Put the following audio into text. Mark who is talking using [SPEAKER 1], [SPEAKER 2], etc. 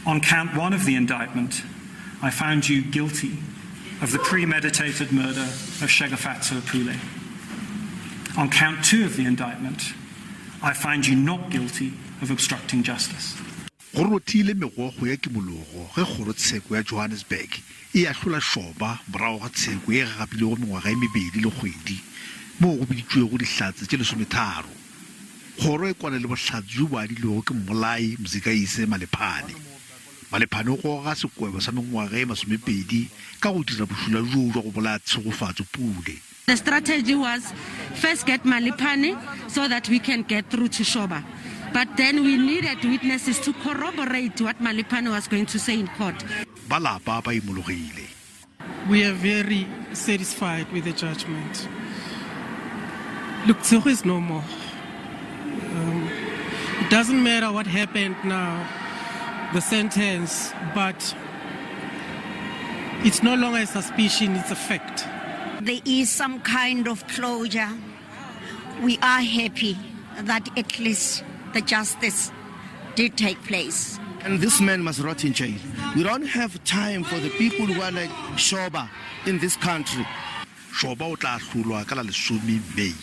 [SPEAKER 1] On count 1 of the indictment, I found you guilty of the premeditated murder of Tshegofatso Pule. On count 2 of the indictment, I find you not guilty of obstructing justice.
[SPEAKER 2] Go rotile megogo ya kimologo ge Kgorotsheko ya Johannesburg e ahlola Shoba morago ga tsheko e gagapilego mengwaga e 2 le kgwedi moo go biditšwego dihlatse tše 13. Kgoro e kwana le bohlatse jo bo adilego ke mmolai Mzikayise Malephane. Malephane o goga sekwebo sa mengwaga e 20 ka go dira bosula joo jwa go bolaya Tshegofatso Pule.
[SPEAKER 3] The strategy was first get Malephane so that we can get through to Shoba. But then we needed witnesses to corroborate what Malephane was going to say in court.
[SPEAKER 2] Balapa ba imologile.
[SPEAKER 4] We are very satisfied with the judgment. Look, Tshegofatso is no more. It doesn't matter what happened now, the sentence, but it's no longer a suspicion, it's a fact.
[SPEAKER 5] There is some kind of closure. We are happy that at least the justice did take place.
[SPEAKER 6] And this man must rot in jail. We don't have time for the people who are like Shoba in this country.
[SPEAKER 2] Shoba o tla hlolwa ka la 10 May.